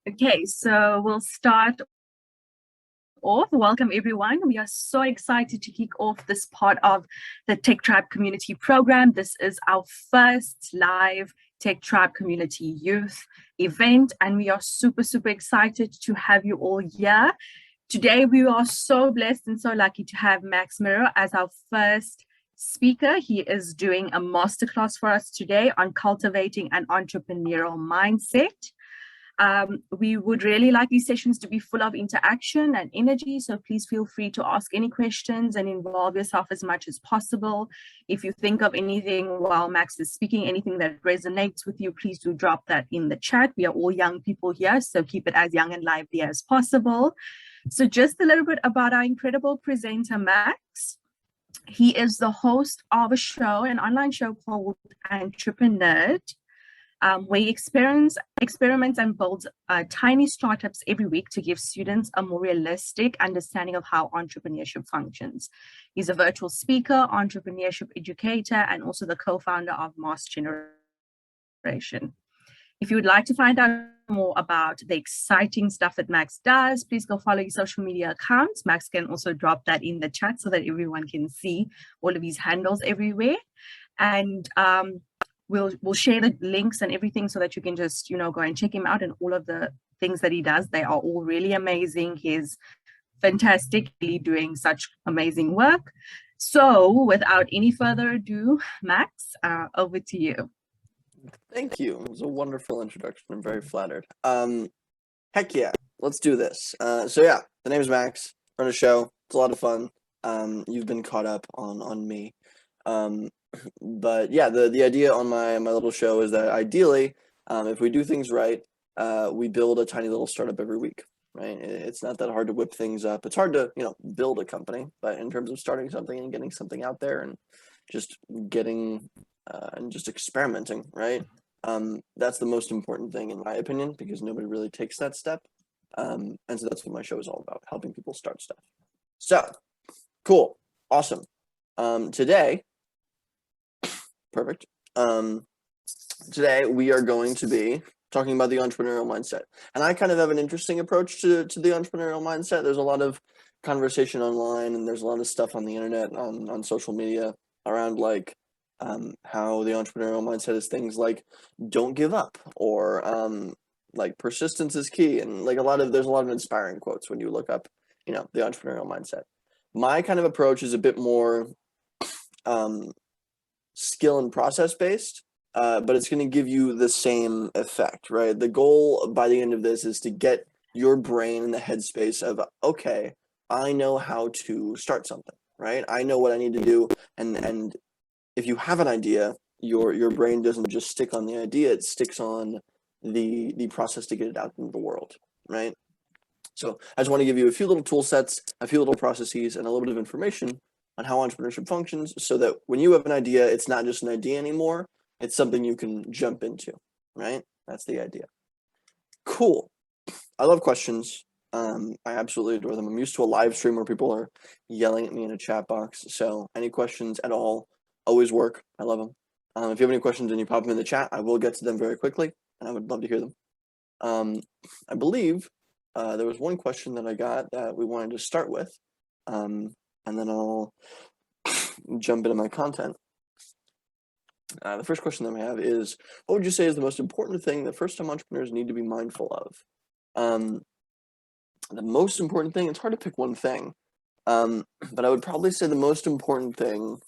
Okay, so we'll start off. Welcome, everyone. We are so excited to kick off this part of the Tech Tribe Community Program. This is our first live Tech Tribe Community Youth event, and we are super excited to have you all here. Today, we are so blessed and so lucky to have Max Mirror as our first speaker. He is doing a masterclass for us today on cultivating an entrepreneurial mindset. We would really like these sessions to be full of interaction and energy, so please feel free to ask any questions and involve yourself as much as possible. If you think of anything while Max is speaking, anything that resonates with you, please do drop that in the chat. We are all young people here, so keep it as young and lively as possible. So just a little bit about our incredible presenter, Max. He is the host of a show, an online show called Entrepreneurship, where he experiments and builds tiny startups every week to give students a more realistic understanding of how entrepreneurship functions. He's a virtual speaker, entrepreneurship educator, and also the co-founder of Master Generation. If you would like to find out more about the exciting stuff that Max does, please go follow his social media accounts. Max can also drop that in the chat so that everyone can see all of his handles everywhere. And we'll share the links and everything so that you can just, go and check him out, and all of the things that he does. They are all really amazing. He's fantastically doing such amazing work. So without any further ado, Max, over to you. Thank you. It was a wonderful introduction. I'm very flattered. Heck yeah, let's do this. So yeah, the name is Max. Run a show. It's a lot of fun. You've been caught up on me. But yeah, the idea on my little show is that ideally, if we do things right, we build a tiny little startup every week, right? It's not that hard to whip things up. It's hard to, build a company, but in terms of starting something and getting something out there and just getting and just experimenting, right? That's the most important thing in my opinion, because nobody really takes that step. And so that's what my show is all about, helping people start stuff. So cool. Awesome. Today, perfect. Today we are going to be talking about the entrepreneurial mindset. And I kind of have an interesting approach to the entrepreneurial mindset. There's a lot of conversation online, and there's a lot of stuff on the internet, on social media around like how the entrepreneurial mindset is things like don't give up, or like persistence is key, and like there's a lot of inspiring quotes when you look up, the entrepreneurial mindset. My kind of approach is a bit more skill and process based, but it's going to give you the same effect, right? The goal by the end of this is to get your brain in the headspace of, okay, I know how to start something, right? I know what I need to do, and if you have an idea, your brain doesn't just stick on the idea, it sticks on the process to get it out into the world, right? So I just want to give you a few little tool sets, a few little processes, and a little bit of information on how entrepreneurship functions, so that when you have an idea, it's not just an idea anymore, it's something you can jump into, right? That's the idea. Cool. I love questions. I absolutely adore them. I'm used to a live stream where people are yelling at me in a chat box, so any questions at all always work. I love them. If you have any questions and you pop them in the chat, I will get to them very quickly, and I would love to hear them. I believe there was one question that I got that we wanted to start with, and then I'll jump into my content. The first question that we have is, what would you say is the most important thing that first-time entrepreneurs need to be mindful of? The most important thing, it's hard to pick one thing, but I would probably say the most important thing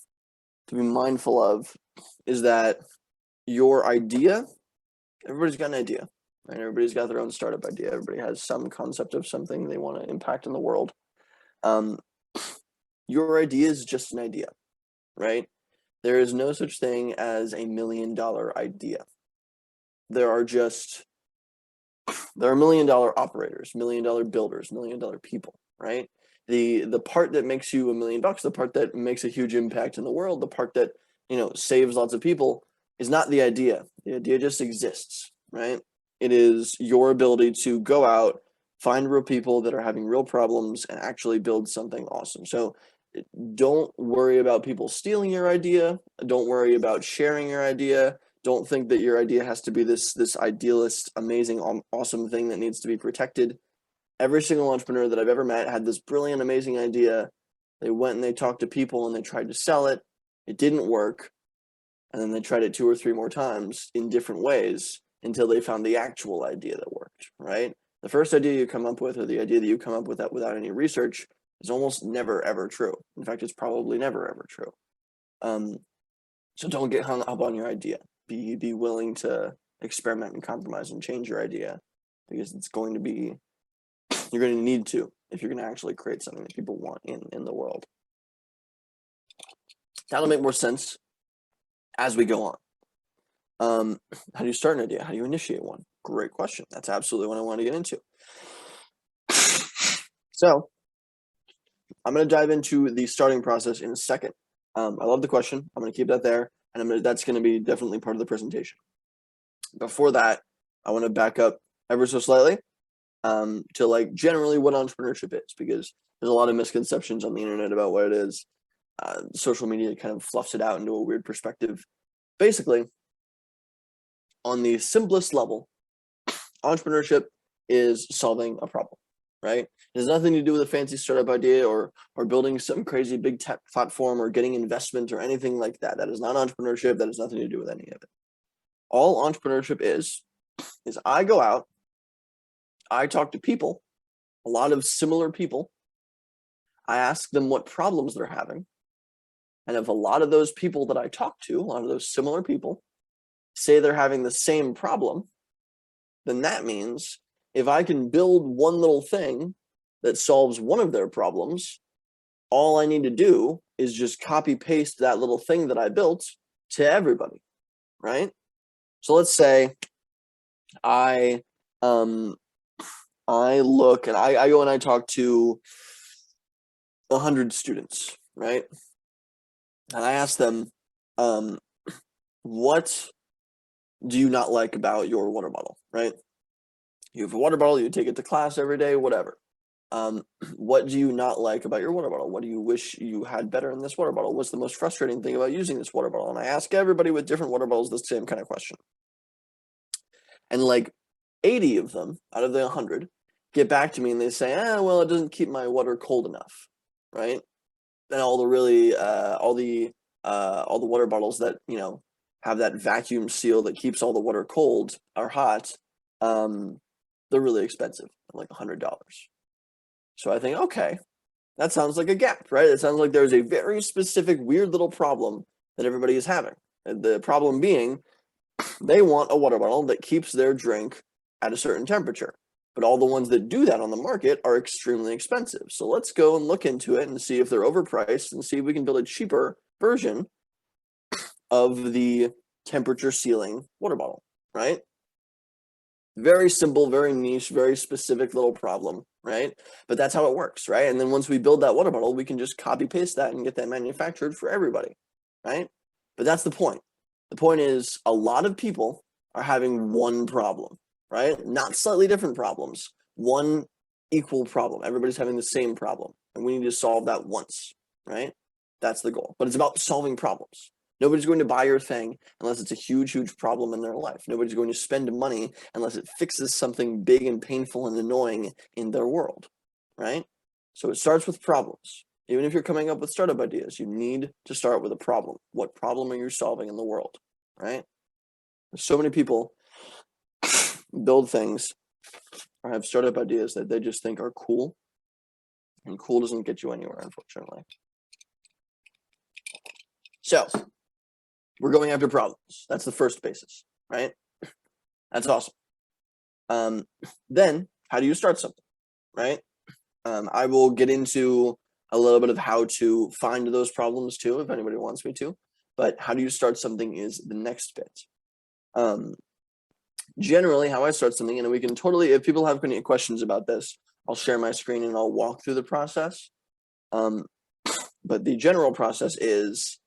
to be mindful of is that your idea, everybody's got an idea, right? Everybody's got their own startup idea. Everybody has some concept of something they want to impact in the world. Your idea is just an idea, right? There is no such thing as a $1 million idea. There are $1 million operators, $1 million builders, $1 million people, right? The part that makes you $1 million, the part that makes a huge impact in the world, the part that, saves lots of people, is not the idea. The idea just exists, right? It is your ability to go out, find real people that are having real problems, and actually build something awesome. So don't worry about people stealing your idea. Don't worry about sharing your idea. Don't think that your idea has to be this idealist, amazing, awesome thing that needs to be protected. Every single entrepreneur that I've ever met had this brilliant, amazing idea. They went and they talked to people and they tried to sell it. It didn't work. And then they tried it 2 or 3 more times in different ways until they found the actual idea that worked, right? The first idea you come up with, or the idea that you come up with that without any research, is almost never, ever true. In fact, it's probably never, ever true. So don't get hung up on your idea. Be willing to experiment and compromise and change your idea, because it's going to be, you're going to need to if you're going to actually create something that people want in the world. That'll make more sense as we go on. How do you start an idea? How do you initiate one? Great question. That's absolutely what I want to get into. So I'm going to dive into the starting process in a second. I love the question. I'm going to keep that there, and that's going to be definitely part of the presentation. Before that, I want to back up ever so slightly to like generally what entrepreneurship is, because there's a lot of misconceptions on the internet about what it is. Social media kind of fluffs it out into a weird perspective. Basically, on the simplest level, entrepreneurship is solving a problem, right? It has nothing to do with a fancy startup idea or building some crazy big tech platform or getting investment or anything like that. That is not entrepreneurship. That has nothing to do with any of it. All entrepreneurship is I go out, I talk to people, a lot of similar people. I ask them what problems they're having. And if a lot of those people that I talk to, a lot of those similar people, say they're having the same problem, then that means if I can build one little thing that solves one of their problems, all I need to do is just copy paste that little thing that I built to everybody, right? So let's say I look and I go and I talk to 100 students, right? And I ask them, what do you not like about your water bottle, right? You have a water bottle, you take it to class every day, whatever. What do you not like about your water bottle? What do you wish you had better in this water bottle? What's the most frustrating thing about using this water bottle? And I ask everybody with different water bottles the same kind of question. And like 80 of them out of the 100 get back to me and they say, well, it doesn't keep my water cold enough, right? And all the water bottles that, you know, have that vacuum seal that keeps all the water cold or hot, they're really expensive, like $100. So I think, okay, that sounds like a gap, right? It sounds like there's a very specific, weird little problem that everybody is having. And the problem being, they want a water bottle that keeps their drink at a certain temperature. But all the ones that do that on the market are extremely expensive. So let's go and look into it and see if they're overpriced and see if we can build a cheaper version of the temperature sealing water bottle, right? Very simple, very niche, very specific little problem, right? But that's how it works, right? And then once we build that water bottle, we can just copy paste that and get that manufactured for everybody, right? But that's the point. The point is a lot of people are having one problem, right? Not slightly different problems, one equal problem. Everybody's having the same problem, and we need to solve that once, right? That's the goal. But it's about solving problems. Nobody's going to buy your thing unless it's a huge, huge problem in their life. Nobody's going to spend money unless it fixes something big and painful and annoying in their world, right? So it starts with problems. Even if you're coming up with startup ideas, you need to start with a problem. What problem are you solving in the world, right? There's so many people build things or have startup ideas that they just think are cool, and cool doesn't get you anywhere, unfortunately. So we're going after problems. That's the first basis, right? That's awesome. Then how do you start something, right? I will get into a little bit of how to find those problems too, if anybody wants me to, but how do you start something is the next bit. Generally, how I start something, and we can totally, if people have any questions about this, I'll share my screen and I'll walk through the process. But the general process is,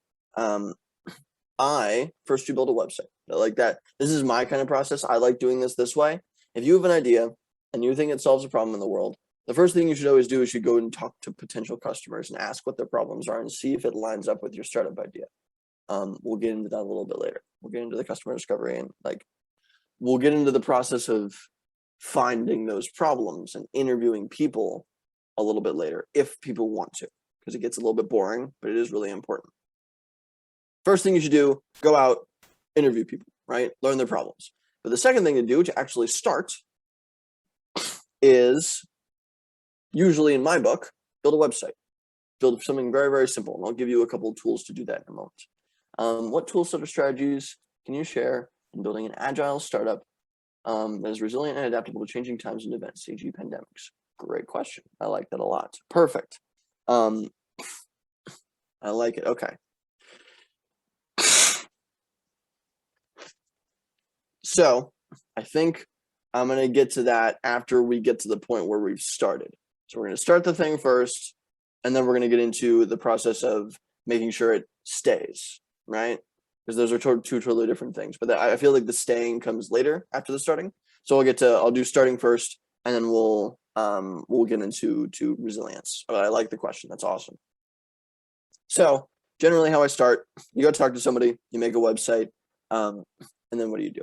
first you build a website like that. This is my kind of process. I like doing this way. If you have an idea and you think it solves a problem in the world, the first thing you should always do is you go and talk to potential customers and ask what their problems are and see if it lines up with your startup idea. We'll get into that a little bit later. We'll get into the customer discovery and like, we'll get into the process of finding those problems and interviewing people a little bit later if people want to, because it gets a little bit boring, but it is really important. First thing you should do, go out, interview people, right? Learn their problems. But the second thing to do to actually start is, usually in my book, build a website. Build something very, very simple. And I'll give you a couple of tools to do that in a moment. What tool set or strategies can you share in building an agile startup that is resilient and adaptable to changing times and events, e.g. pandemics? Great question. I like that a lot. Perfect. I like it. Okay. So I think I'm going to get to that after we get to the point where we've started. So we're going to start the thing first, and then we're going to get into the process of making sure it stays, right? Because those are two totally different things. But I feel like the staying comes later after the starting. So I'll do starting first, and then we'll get into resilience. But I like the question. That's awesome. So generally how I start, you go talk to somebody, you make a website, and then what do you do?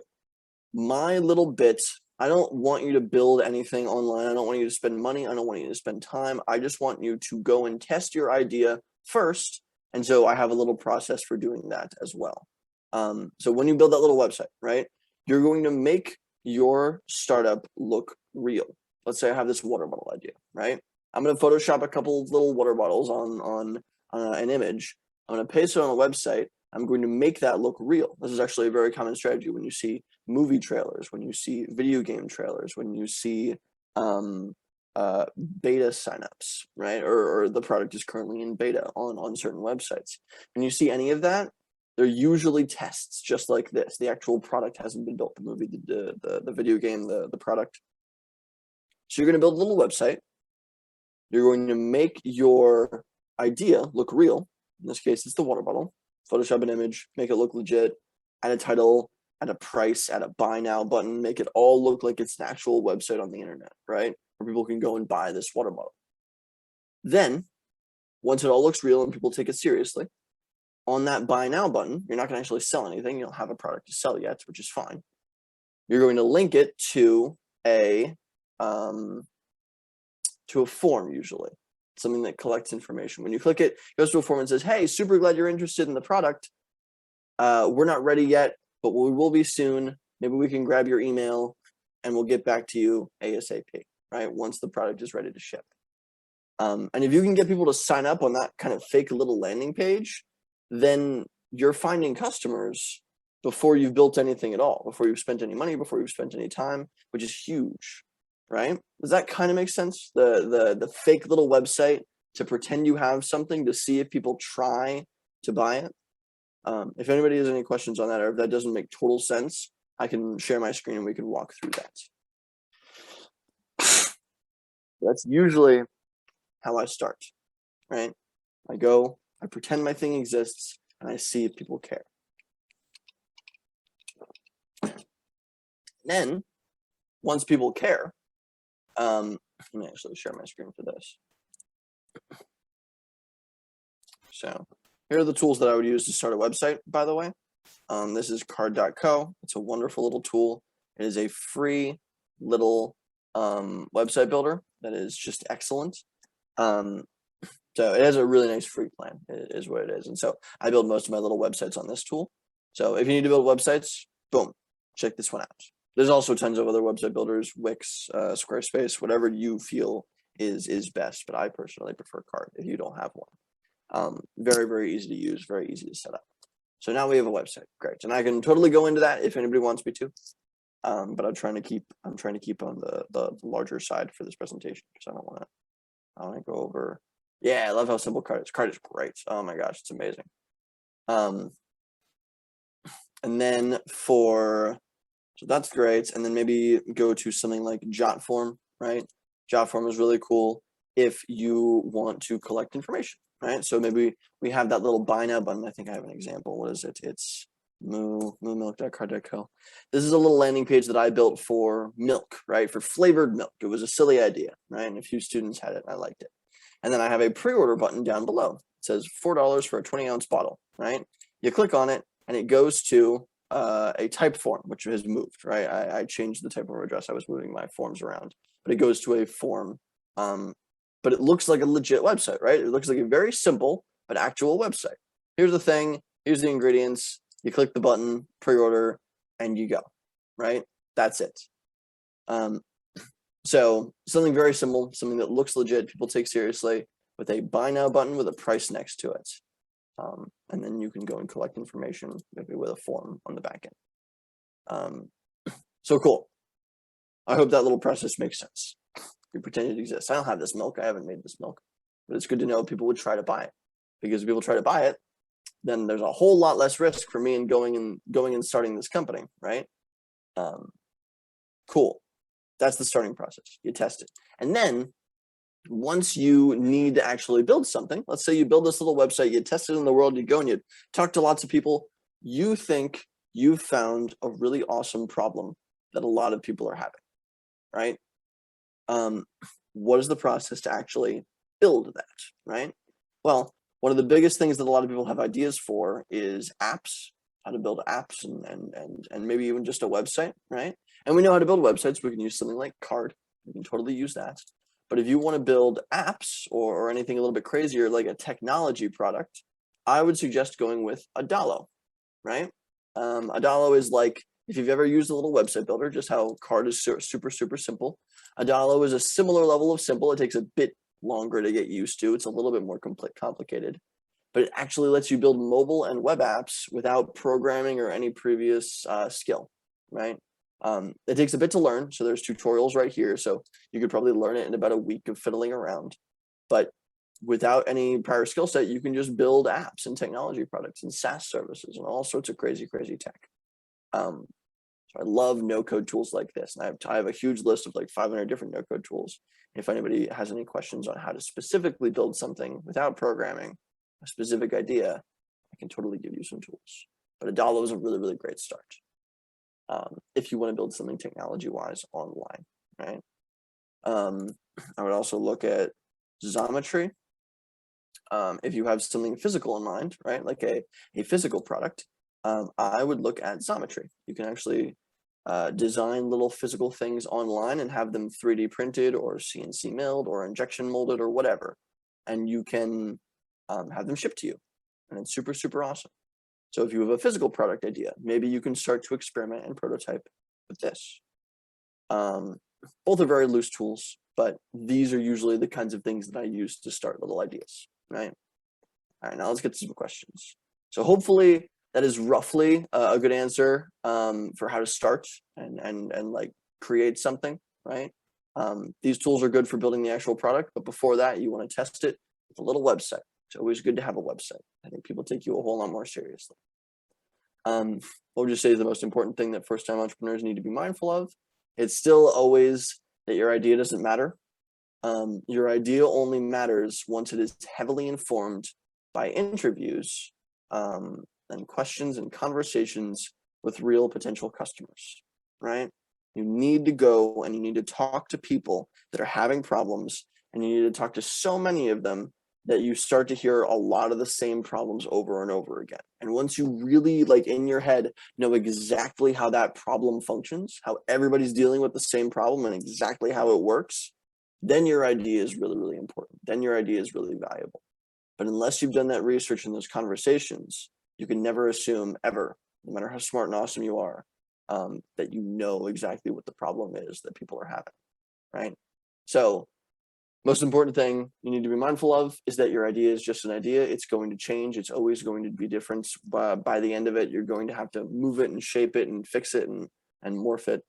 My little bit, I don't want you to build anything online. I don't want you to spend money. I don't want you to spend time. I just want you to go and test your idea first. And so I have a little process for doing that as well. So when you build that little website, right, you're going to make your startup look real. Let's say I have this water bottle idea, right? I'm going to Photoshop a couple of little water bottles on an image. I'm going to paste it on a website. I'm going to make that look real. This is actually a very common strategy when you see movie trailers, when you see video game trailers, when you see beta signups, right? Or the product is currently in beta on certain websites. When you see any of that, they're usually tests just like this. The actual product hasn't been built, the movie, the video game, the product. So you're going to build a little website. You're going to make your idea look real. In this case, it's the water bottle. Photoshop an image, make it look legit, add a title, add a price, add a buy now button, make it all look like it's an actual website on the internet, right? Where people can go and buy this water bottle. Then, once it all looks real and people take it seriously, on that buy now button, you're not going to actually sell anything. You don't have a product to sell yet, which is fine. You're going to link it to a form usually. Something that collects information. When you click it, it goes to a form and says, hey, super glad you're interested in the product. We're not ready yet, but we will be soon. Maybe we can grab your email and we'll get back to you ASAP, right? Once the product is ready to ship. And if you can get people to sign up on that kind of fake little landing page, then you're finding customers before you've built anything at all, before you've spent any money, before you've spent any time, which is huge. Right? Does that kind of make sense? The fake little website to pretend you have something to see if people try to buy it. If anybody has any questions on that, or if that doesn't make total sense, I can share my screen and we can walk through that. That's usually how I start, right? I pretend my thing exists, and I see if people care. Then, once people care, let me actually share my screen for this. So here are the tools that I would use to start a website, by the way. This is card.co. It's a wonderful little tool. It is a free little website builder that is just excellent. So it has a really nice free plan, it is what it is. And so I build most of my little websites on this tool. So if you need to build websites, boom, check this one out. There's also tons of other website builders, Wix, Squarespace, whatever you feel is best. But I personally prefer Card if you don't have one. Very, very easy to use, very easy to set up. So now we have a website, great. And I can totally go into that if anybody wants me to. But I'm trying to keep on the larger side for this presentation because I don't want to go over. Yeah, I love how simple Card is. Card is great. Oh my gosh, it's amazing. And then so that's great. And then maybe go to something like Jotform, right? Jotform is really cool if you want to collect information, right? So maybe we have that little buy now button. I think I have an example. What is it? It's moomilk.card.co. This is a little landing page that I built for milk, right? For flavored milk. It was a silly idea, right? And a few students had it and I liked it. And then I have a pre-order button down below. It says $4 for a 20-ounce bottle, right? You click on it and it goes to a type form, which has moved, right? I changed the type of address. I was moving my forms around, but it goes to a form. But it looks like a legit website, right? It looks like a very simple but actual website. Here's the thing. Here's the ingredients. You click the button, pre-order, and you go, right? That's it. So something very simple, something that looks legit, people take seriously, with a buy now button with a price next to it. And then you can go and collect information, maybe with a form on the back end. So cool. I hope that little process makes sense. You pretend it exists. I don't have this milk. I haven't made this milk, but it's good to know people would try to buy it, because if people try to buy it, then there's a whole lot less risk for me in going and starting this company, right? Cool. That's the starting process. You test it. And then once you need to actually build something, let's say you build this little website, you test it in the world, you go and you talk to lots of people, you think you've found a really awesome problem that a lot of people are having, right? What is the process to actually build that, right? Well, one of the biggest things that a lot of people have ideas for is apps, how to build apps and maybe even just a website, right? And we know how to build websites. We can use something like Card. We can totally use that. But if you want to build apps or anything a little bit crazier, like a technology product, I would suggest going with Adalo, right? Adalo is like, if you've ever used a little website builder, just how Card is super, super simple. Adalo is a similar level of simple. It takes a bit longer to get used to. It's a little bit more complicated, but it actually lets you build mobile and web apps without programming or any previous skill, right? It takes a bit to learn. So there's tutorials right here. So you could probably learn it in about a week of fiddling around, but without any prior skill set, you can just build apps and technology products and SaaS services and all sorts of crazy tech. So I love no-code tools like this. And I have a huge list of like 500 different no-code tools. If anybody has any questions on how to specifically build something without programming, a specific idea, I can totally give you some tools. But Adalo is a really great start if you want to build something technology-wise online, right? I would also look at Xometry. If you have something physical in mind, right, like a physical product, I would look at Xometry. You can actually design little physical things online and have them 3D printed or CNC milled or injection molded or whatever, and you can have them shipped to you, and it's super awesome. So if you have a physical product idea, maybe you can start to experiment and prototype with this. Both are very loose tools, but these are usually the kinds of things that I use to start little ideas, right? All right, now let's get to some questions. So hopefully that is roughly a good answer for how to start and like create something, right? These tools are good for building the actual product, but before that, you want to test it with a little website. It's always good to have a website. I think people take you a whole lot more seriously. What would you say is the most important thing that first-time entrepreneurs need to be mindful of? It's still always that your idea doesn't matter. Your idea only matters once it is heavily informed by interviews and questions and conversations with real potential customers, right? You need to go and you need to talk to people that are having problems, and you need to talk to so many of them that you start to hear a lot of the same problems over and over again. And once you really, like, in your head know exactly how that problem functions, how everybody's dealing with the same problem and exactly how it works, then your idea is really important. Then your idea is really valuable. But unless you've done that research in those conversations, you can never assume ever, no matter how smart and awesome you are, that you know exactly what the problem is that people are having, right? So most important thing you need to be mindful of is that your idea is just an idea. It's going to change. It's always going to be different. By the end of it, you're going to have to move it and shape it and fix it and morph it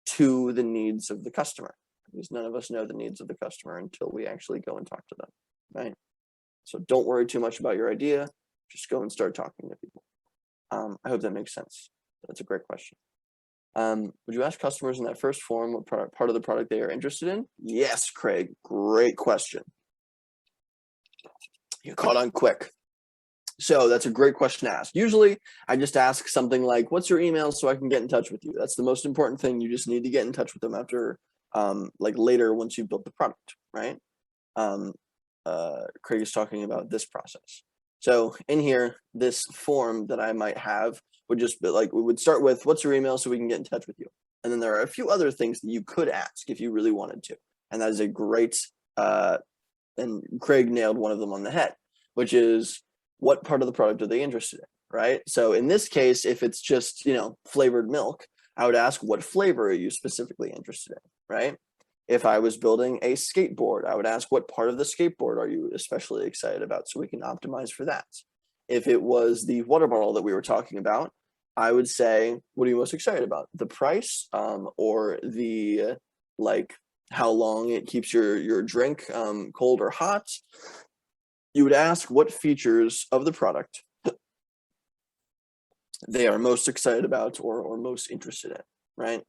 to the needs of the customer. Because none of us know the needs of the customer until we actually go and talk to them, right? So don't worry too much about your idea. Just go and start talking to people. I hope that makes sense. That's a great question. Would you ask customers in that first form what part of the product they are interested in? Yes, Craig, great question. You caught on quick. So that's a great question to ask. Usually I just ask something like, what's your email so I can get in touch with you? That's the most important thing. You just need to get in touch with them after, like later once you've built the product, right? Craig is talking about this process. So in here, this form that I might have would just be like, we would start with, what's your email so we can get in touch with you? And then there are a few other things that you could ask if you really wanted to. And that is a great, and Craig nailed one of them on the head, which is, what part of the product are they interested in, right? So in this case, if it's just, flavored milk, I would ask, what flavor are you specifically interested in, right? If I was building a skateboard, I would ask, what part of the skateboard are you especially excited about, so we can optimize for that. If it was the water bottle that we were talking about, I would say, what are you most excited about? The price, or the, how long it keeps your drink cold or hot. You would ask what features of the product they are most excited about or most interested in, right?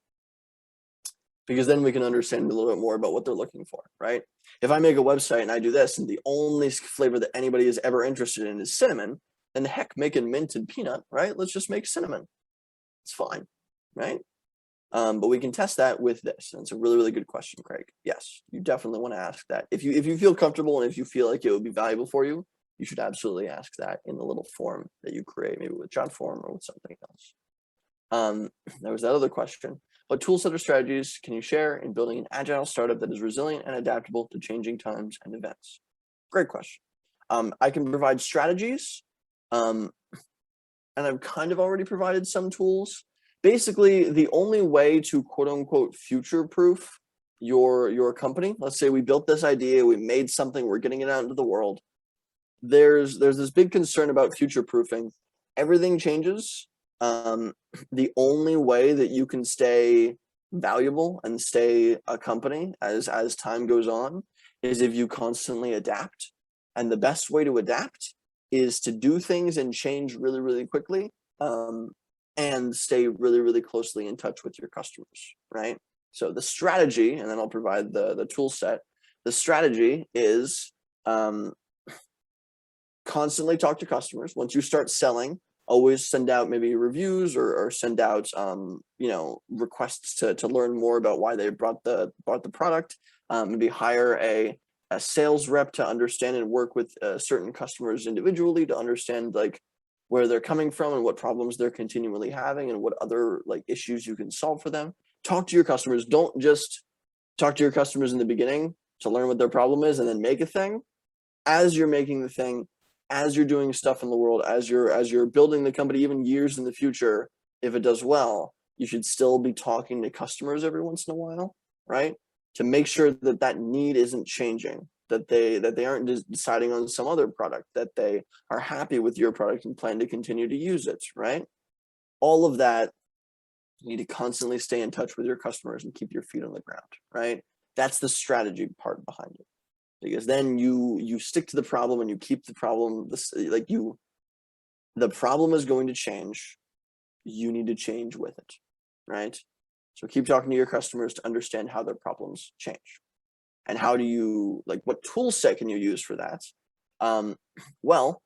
Because then we can understand a little bit more about what they're looking for, right? If I make a website and I do this and the only flavor that anybody is ever interested in is cinnamon, then heck, making mint and peanut, right? Let's just make cinnamon. It's fine, right? But we can test that with this. And it's a really, really good question, Craig. Yes, you definitely want to ask that. If you feel comfortable and if you feel like it would be valuable for you, you should absolutely ask that in the little form that you create, maybe with JotForm or with something else. There was that other question. What toolset or strategies can you share in building an agile startup that is resilient and adaptable to changing times and events? Great question. I can provide strategies, and I've kind of already provided some tools. Basically, the only way to quote unquote future-proof your company, let's say we built this idea, we made something, we're getting it out into the world. There's this big concern about future-proofing. Everything changes. The only way that you can stay valuable and stay a company as time goes on is if you constantly adapt. And the best way to adapt is to do things and change really, really quickly, and stay really, really closely in touch with your customers, right? So the strategy, and then I'll provide the tool set. The strategy is constantly talk to customers. Once you start selling, always send out maybe reviews or send out requests to learn more about why they bought the product. Maybe hire a sales rep to understand and work with certain customers individually to understand where they're coming from and what problems they're continually having and what other issues you can solve for them. Talk to your customers. Don't just talk to your customers in the beginning to learn what their problem is and then make a thing. As you're making the thing, as you're doing stuff in the world, as you're building the company, even years in the future, if it does well, you should still be talking to customers every once in a while, right? To make sure that need isn't changing, that they aren't just deciding on some other product, that they are happy with your product and plan to continue to use it, right? All of that, you need to constantly stay in touch with your customers and keep your feet on the ground, right? That's the strategy part behind it. Because then you stick to the problem and you keep the problem. The problem is going to change. You need to change with it, right? So keep talking to your customers to understand how their problems change, and how do you what tool set can you use for that? Well,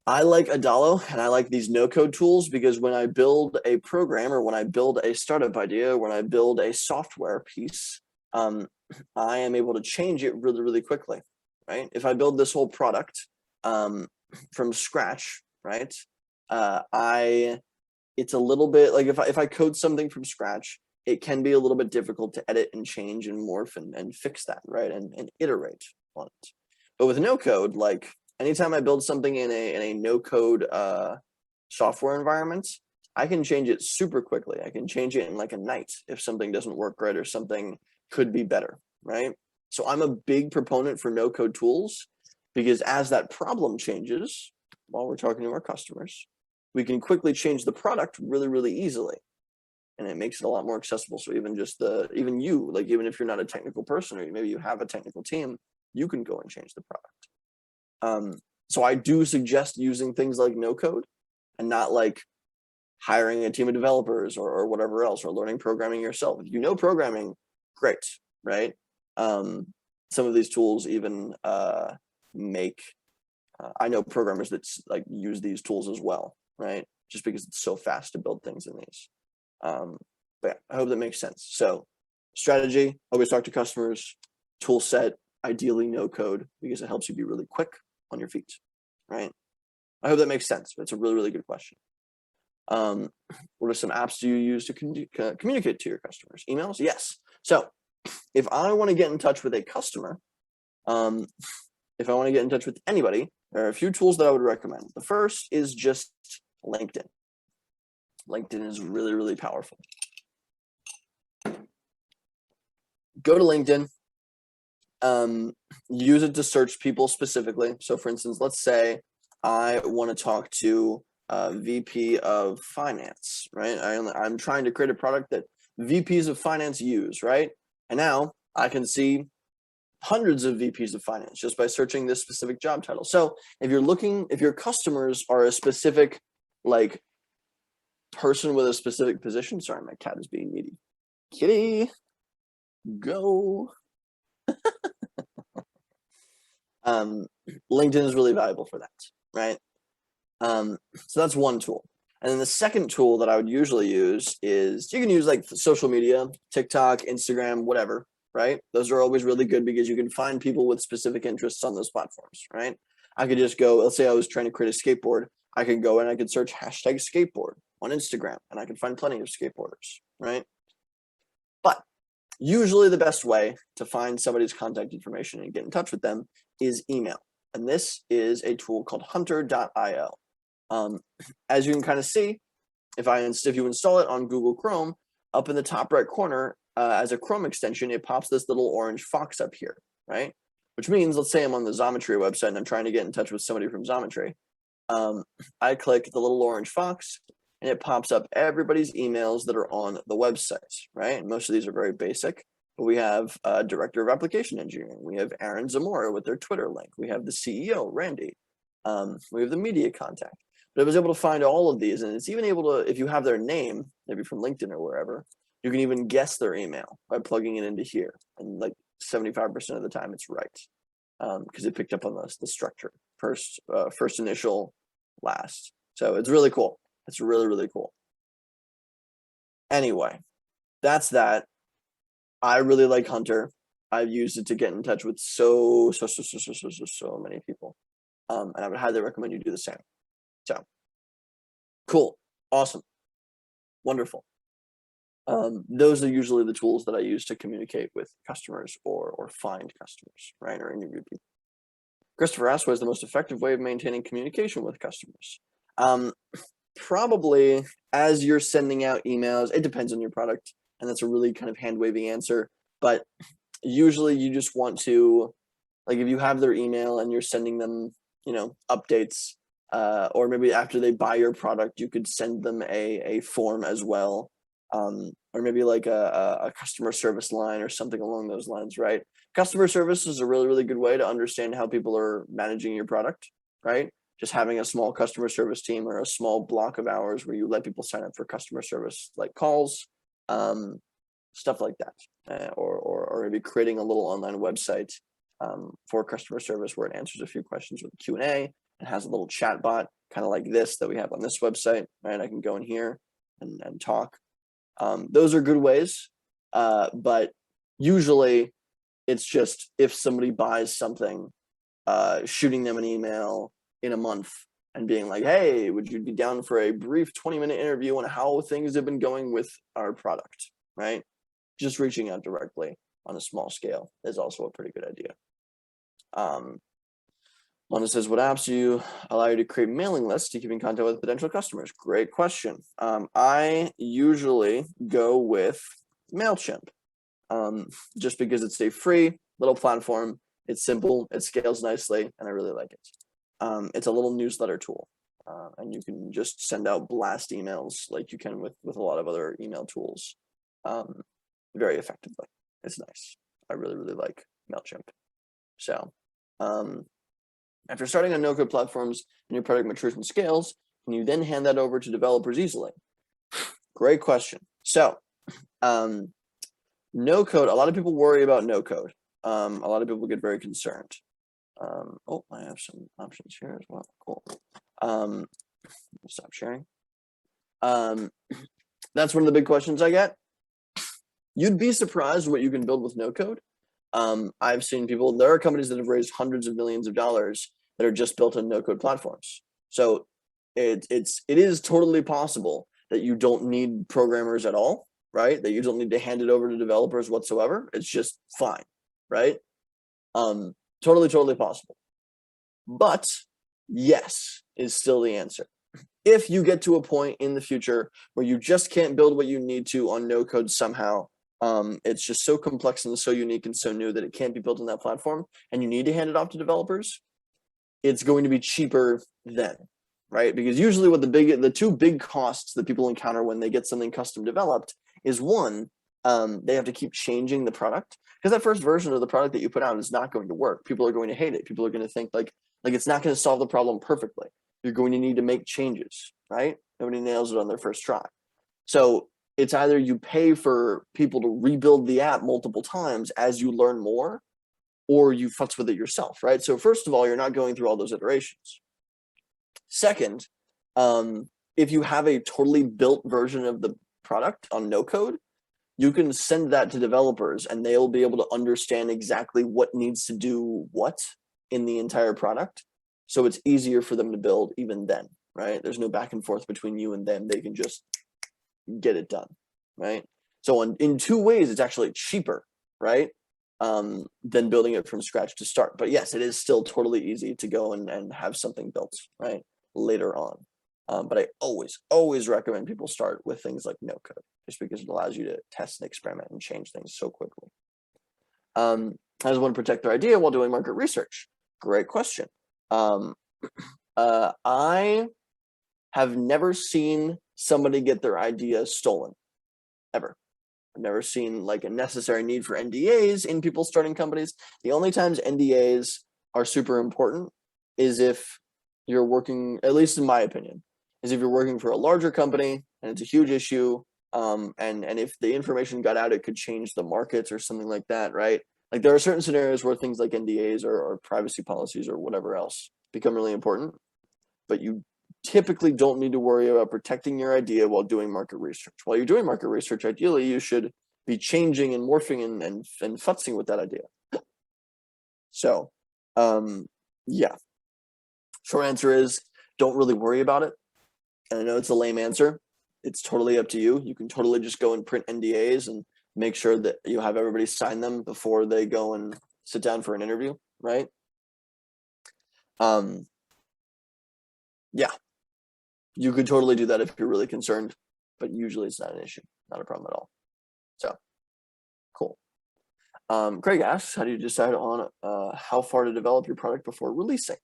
I like Adalo and I like these no-code tools because when I build a program or when I build a startup idea, when I build a software piece, I am able to change it really, really quickly, right? If I build this whole product from scratch, right? It's a little bit if I code something from scratch, it can be a little bit difficult to edit and change and morph and fix that, right? And iterate on it. But with no code, anytime I build something in a no code software environment, I can change it super quickly. I can change it in a night if something doesn't work right or something could be better, right? So I'm a big proponent for no code tools because as that problem changes while we're talking to our customers, we can quickly change the product really, really easily. And it makes it a lot more accessible. So even even if you're not a technical person or maybe you have a technical team, you can go and change the product. So I do suggest using things like no code and not hiring a team of developers or whatever else, or learning programming yourself. If you know programming, great, right? Some of these tools even make, I know programmers that use these tools as well, right? Just because it's so fast to build things in these. But yeah, I hope that makes sense. So strategy, always talk to customers. Tool set, ideally no code, because it helps you be really quick on your feet, right? I hope that makes sense. It's a really, really good question. What are some apps do you use to communicate to your customers? Emails? Yes. So if I want to get in touch with a customer, if I want to get in touch with anybody, there are a few tools that I would recommend. The first is just LinkedIn. LinkedIn is really, really powerful. Go to LinkedIn, use it to search people specifically. So for instance, let's say I want to talk to VP of finance, right? I'm trying to create a product that VPs of finance use, right? And now I can see hundreds of VPs of finance just by searching this specific job title. So if your customers are a specific like person with a specific position, sorry, my cat is being needy. Kitty, go. LinkedIn is really valuable for that, right? So that's one tool. And then the second tool that I would usually use is, you can use like social media, TikTok, Instagram, whatever, right? Those are always really good because you can find people with specific interests on those platforms, right? I could just go, let's say I was trying to create a skateboard. I could go and I could search hashtag skateboard on Instagram and I could find plenty of skateboarders, right? But usually the best way to find somebody's contact information and get in touch with them is email. And this is a tool called hunter.io. As you can kind of see, if you install it on Google Chrome, up in the top right corner, as a Chrome extension, it pops this little orange fox up here, right? Which means, let's say I'm on the Xometry website and I'm trying to get in touch with somebody from Xometry. I click the little orange fox and it pops up everybody's emails that are on the website, right? And most of these are very basic, but we have Director of Application Engineering. We have Aaron Zamora with their Twitter link. We have the CEO, Randy. We have the media contact. But I was able to find all of these, and it's even able to, if you have their name, maybe from LinkedIn or wherever, you can even guess their email by plugging it into here. And like 75% of the time it's right, because it picked up on the structure, first initial, last. So it's really cool. It's really, really cool. Anyway, that's that. I really like Hunter. I've used it to get in touch with so many people. And I would highly recommend you do the same. So cool. Awesome. Wonderful. Those are usually the tools that I use to communicate with customers or find customers, right? Or interview people. Christopher asked, what is the most effective way of maintaining communication with customers? Probably as you're sending out emails, it depends on your product. And that's a really kind of hand-wavy answer. But usually you just want to, like if you have their email and you're sending them, updates, or maybe after they buy your product, you could send them a form as well. Or maybe like a customer service line or something along those lines, right? Customer service is a really, really good way to understand how people are managing your product, right? Just having a small customer service team or a small block of hours where you let people sign up for customer service, like calls, stuff like that, or maybe creating a little online website for customer service where it answers a few questions with a Q&A and has a little chat bot, kind of like this that we have on this website, right? I can go in here and talk. Those are good ways, but usually it's just if somebody buys something, shooting them an email in a month and being like, hey, would you be down for a brief 20-minute interview on how things have been going with our product, right? Just reaching out directly on a small scale is also a pretty good idea. Lana says, what apps do you allow you to create mailing lists to keep in contact with potential customers? Great question. I usually go with MailChimp, just because it's a free little platform. It's simple, it scales nicely, and I really like it. It's a little newsletter tool, and you can just send out blast emails like you can with a lot of other email tools very effectively. It's nice. I really, really like MailChimp. So after starting on no-code platforms and your product matures and scales, can you then hand that over to developers easily? Great question. So no-code, a lot of people worry about no-code. A lot of people get very concerned. Oh, I have some options here as well. Cool. Stop sharing. That's one of the big questions I get. You'd be surprised what you can build with no-code. I've seen people, there are companies that have raised hundreds of millions of dollars that are just built on no-code platforms. So it is totally possible that you don't need programmers at all, right? That you don't need to hand it over to developers whatsoever. It's just fine, right? Totally possible. But yes is still the answer. If you get to a point in the future where you just can't build what you need to on no code somehow, it's just so complex and so unique and so new that it can't be built on that platform, and you need to hand it off to developers, it's going to be cheaper then, right? Because usually what the two big costs that people encounter when they get something custom developed is, one, they have to keep changing the product, because that first version of the product that you put out is not going to work. People are going to hate it. People are going to think like it's not going to solve the problem perfectly. You're going to need to make changes, right? Nobody nails it on their first try. So it's either you pay for people to rebuild the app multiple times as you learn more, or you futz with it yourself, right? So first of all, you're not going through all those iterations. Second, if you have a totally built version of the product on no code, you can send that to developers and they'll be able to understand exactly what needs to do what in the entire product. So it's easier for them to build even then, right? There's no back and forth between you and them. They can just get it done, right? So in two ways, it's actually cheaper, right? Than building it from scratch to start. But yes, it is still totally easy to go and have something built, right, later on. But I always recommend people start with things like no code, just because it allows you to test and experiment and change things so quickly. How does one protect their idea while doing market research? Great question. I have never seen somebody get their idea stolen, ever. I've never seen like a necessary need for NDAs in people starting companies. The only times NDAs are super important is if you're working, at least in my opinion, is if you're working for a larger company and it's a huge issue, and if the information got out, it could change the markets or something like that, right? Like there are certain scenarios where things like NDAs or privacy policies or whatever else become really important, but you typically don't need to worry about protecting your idea while doing market research. While you're doing market research, ideally you should be changing and morphing and futzing with that idea. So yeah, short answer is don't really worry about it. And I know it's a lame answer. It's totally up to you. You can totally just go and print NDAs and make sure that you have everybody sign them before they go and sit down for an interview, right? Yeah, you could totally do that if you're really concerned, but usually it's not an issue, not a problem at all. So cool. Craig asks, how do you decide on how far to develop your product before releasing?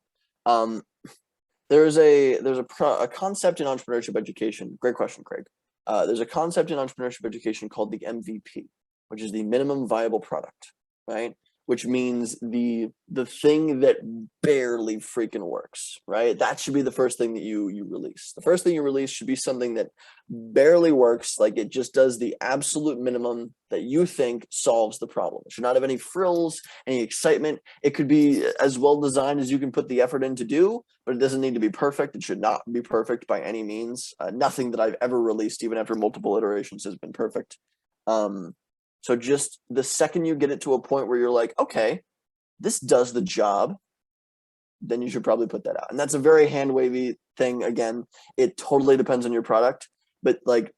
There's a concept in entrepreneurship education. Great question, Craig. There's a concept in entrepreneurship education called the MVP, which is the minimum viable product, right? Which means the thing that barely freaking works, right? That should be the first thing that you release. The first thing you release should be something that barely works, like it just does the absolute minimum that you think solves the problem. It should not have any frills, any excitement. It could be as well designed as you can put the effort in to do, but it doesn't need to be perfect. It should not be perfect by any means. Nothing that I've ever released, even after multiple iterations, has been perfect. So just the second you get it to a point where you're like, okay, this does the job, then you should probably put that out. And that's a very hand wavy thing. Again, it totally depends on your product, but like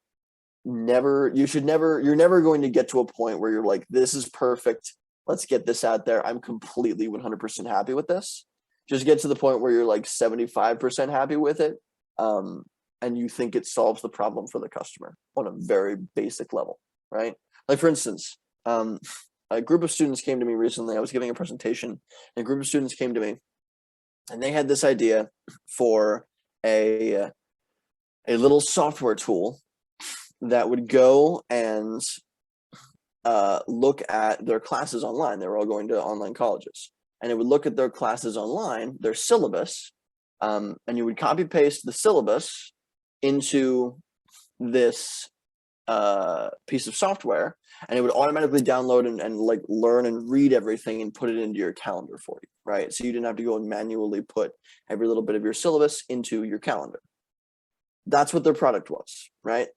you're never going to get to a point where you're like, this is perfect. Let's get this out there. I'm completely 100% happy with this. Just get to the point where you're like 75% happy with it. And you think it solves the problem for the customer on a very basic level, right? Like for instance, a group of students came to me recently. I was giving a presentation, and a group of students came to me, and they had this idea for a little software tool that would go and look at their classes online. They were all going to online colleges, and it would look at their classes online, their syllabus, and you would copy paste the syllabus into this piece of software, and it would automatically download and like learn and read everything and put it into your calendar for you, right? So you didn't have to go and manually put every little bit of your syllabus into your calendar. That's what their product was, right?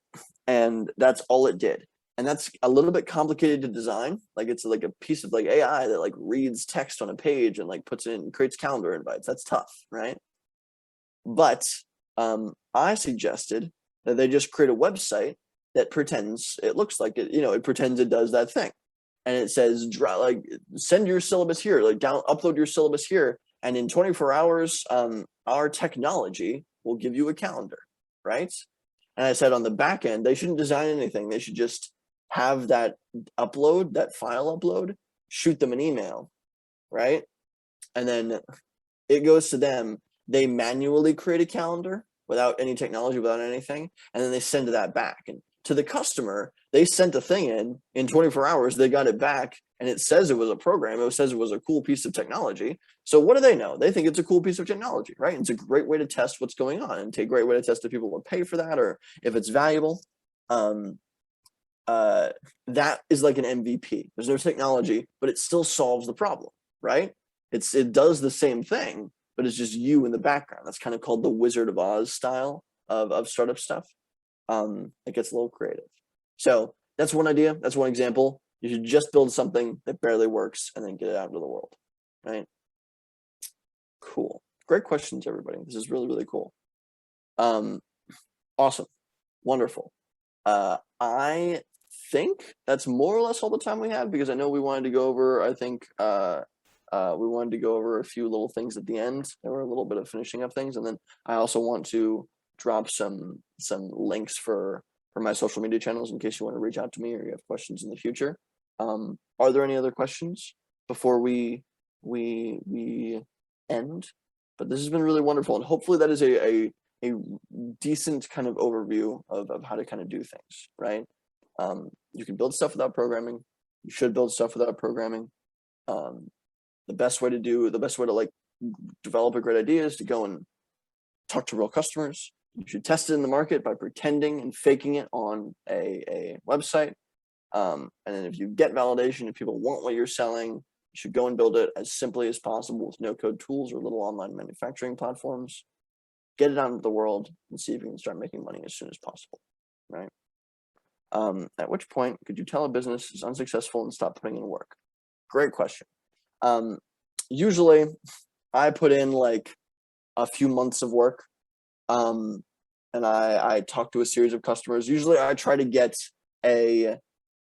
And that's all it did. And that's a little bit complicated to design. Like it's like a piece of like AI that like reads text on a page and like puts it in, creates calendar invites. That's tough, right? But I suggested that they just create a website that pretends it looks like it, it pretends it does that thing. And it says, like, send your syllabus here, like upload your syllabus here. And in 24 hours, our technology will give you a calendar, right? And I said on the back end, they shouldn't design anything. They should just have that upload, that file upload, shoot them an email, right? And then it goes to them. They manually create a calendar without any technology, without anything, and then they send that back. And to the customer, they sent the thing in 24 hours, they got it back, and it says it was a program. It says it was a cool piece of technology. So what do they know? They think it's a cool piece of technology, right? It's a great way to test what's going on, and it's a great way to test if people will pay for that or if it's valuable. That is like an MVP. There's no technology, but it still solves the problem, right? It does the same thing, but it's just you in the background. That's kind of called the Wizard of Oz style of startup stuff. It gets a little creative. So that's one idea. That's one example. You should just build something that barely works and then get it out into the world, right? Cool. Great questions, everybody. This is really, really cool. Awesome. Wonderful. I think that's more or less all the time we have, because I know we wanted to go over, I think, we wanted to go over a few little things at the end. There were a little bit of finishing up things. And then I also want to drop some links for my social media channels in case you want to reach out to me or you have questions in the future. Are there any other questions before we end? But this has been really wonderful. And hopefully that is a decent kind of overview of how to kind of do things, right? You can build stuff without programming. You should build stuff without programming. The best way to like develop a great idea is to go and talk to real customers. You should test it in the market by pretending and faking it on a website. And then if you get validation, if people want what you're selling, you should go and build it as simply as possible with no-code tools or little online manufacturing platforms. Get it out into the world and see if you can start making money as soon as possible, right? At which point could you tell a business is unsuccessful and stop putting in work? Great question. Usually I put in like a few months of work, and I talk to a series of customers. Usually I try to get a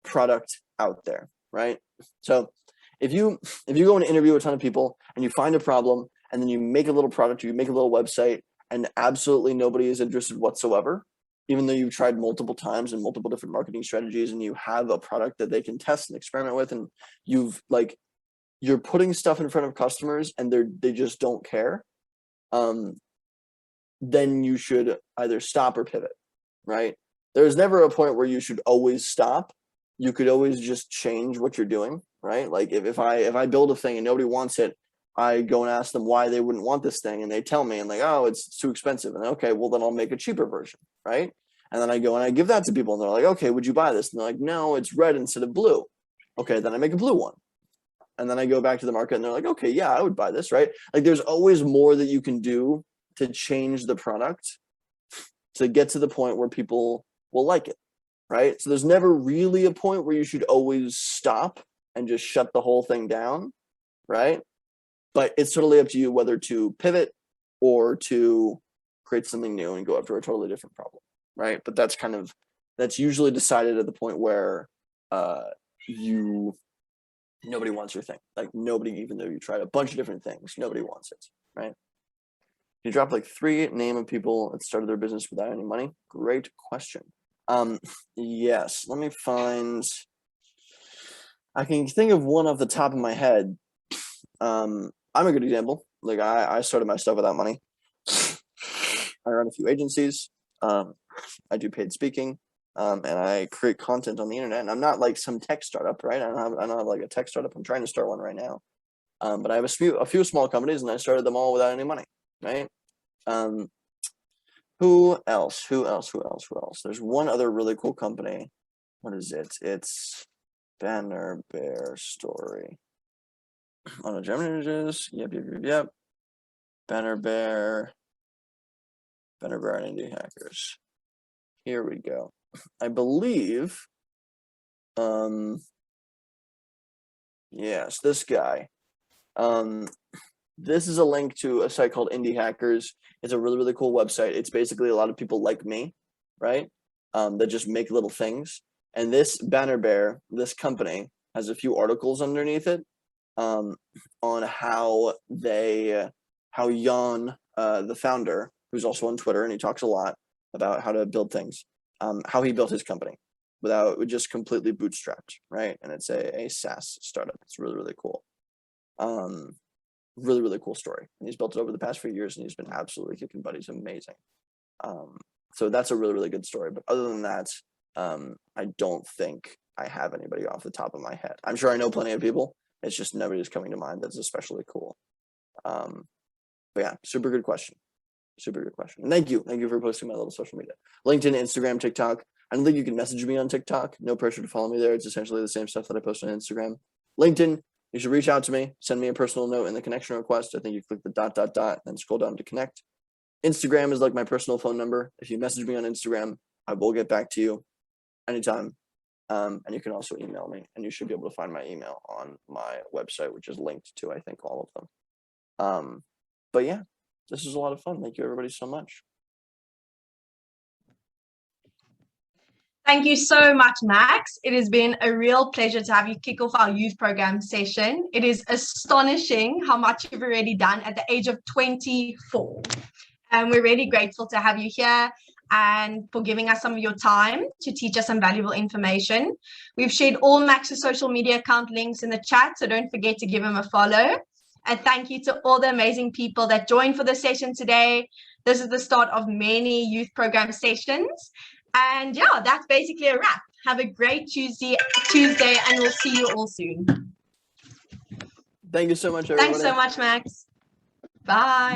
product out there, right? So if you go and interview a ton of people and you find a problem and then you make a little product, or you make a little website, and absolutely nobody is interested whatsoever, even though you've tried multiple times and multiple different marketing strategies, and you have a product that they can test and experiment with, and you're putting stuff in front of customers and they just don't care, then you should either stop or pivot, right? There's never a point where you should always stop. You could always just change what you're doing, right? Like if I build a thing and nobody wants it, I go and ask them why they wouldn't want this thing, and they tell me, and like, oh, it's too expensive. And okay, well then I'll make a cheaper version, right? And then I go and I give that to people, and they're like, okay, would you buy this? And they're like, no, it's red instead of blue. Okay, then I make a blue one. And then I go back to the market and they're like, okay, yeah, I would buy this, right? Like there's always more that you can do to change the product to get to the point where people will like it, right? So there's never really a point where you should always stop and just shut the whole thing down, right? But it's totally up to you whether to pivot or to create something new and go after a totally different problem, right? But that's usually decided at the point where nobody wants your thing. Like nobody, even though you tried a bunch of different things, nobody wants it, right? You drop like 3 name of people that started their business without any money. Great question. Yes, let me find. I can think of one off the top of my head. I'm a good example. Like I started my stuff without money. I run a few agencies. I do paid speaking, and I create content on the internet. And I'm not like some tech startup, right? I don't have like a tech startup. I'm trying to start one right now. But I have a few small companies, and I started them all without any money, right? Who else? There's one other really cool company. What is it? It's Banner Bear Story. On the German images. Yep. Banner Bear and Indie Hackers. Here we go. I believe, yes, this guy. This is a link to a site called Indie Hackers. It's a really, really cool website. It's basically a lot of people like me, right? That just make little things. And this Banner Bear, this company, has a few articles underneath it on how Jan, the founder, who's also on Twitter, and he talks a lot about how to build things, how he built his company without just completely bootstrapped, right? And it's a SaaS startup. It's really, really cool. Really, really cool story. And he's built it over the past few years, and he's been absolutely kicking butt. He's amazing. So that's a really, really good story. But other than that, I don't think I have anybody off the top of my head. I'm sure I know plenty of people. It's just nobody's coming to mind that's especially cool. But yeah, super good question. Super good question. And thank you. Thank you for posting my little social media. LinkedIn, Instagram, TikTok. I don't think you can message me on TikTok. No pressure to follow me there. It's essentially the same stuff that I post on Instagram. LinkedIn, you should reach out to me. Send me a personal note in the connection request. I think you click the ... and scroll down to connect. Instagram is like my personal phone number. If you message me on Instagram, I will get back to you anytime. And you can also email me, and you should be able to find my email on my website, which is linked to, I think, all of them. But yeah, this is a lot of fun. Thank you, everybody, so much. Thank you so much, Max. It has been a real pleasure to have you kick off our youth program session. It is astonishing how much you've already done at the age of 24. And we're really grateful to have you here and for giving us some of your time to teach us some valuable information. We've shared all Max's social media account links in the chat, so don't forget to give him a follow. And thank you to all the amazing people that joined for the session today. This is the start of many youth program sessions. And yeah, that's basically a wrap. Have a great Tuesday, and we'll see you all soon. Thank you so much, everybody. Thanks so much, Max. Bye.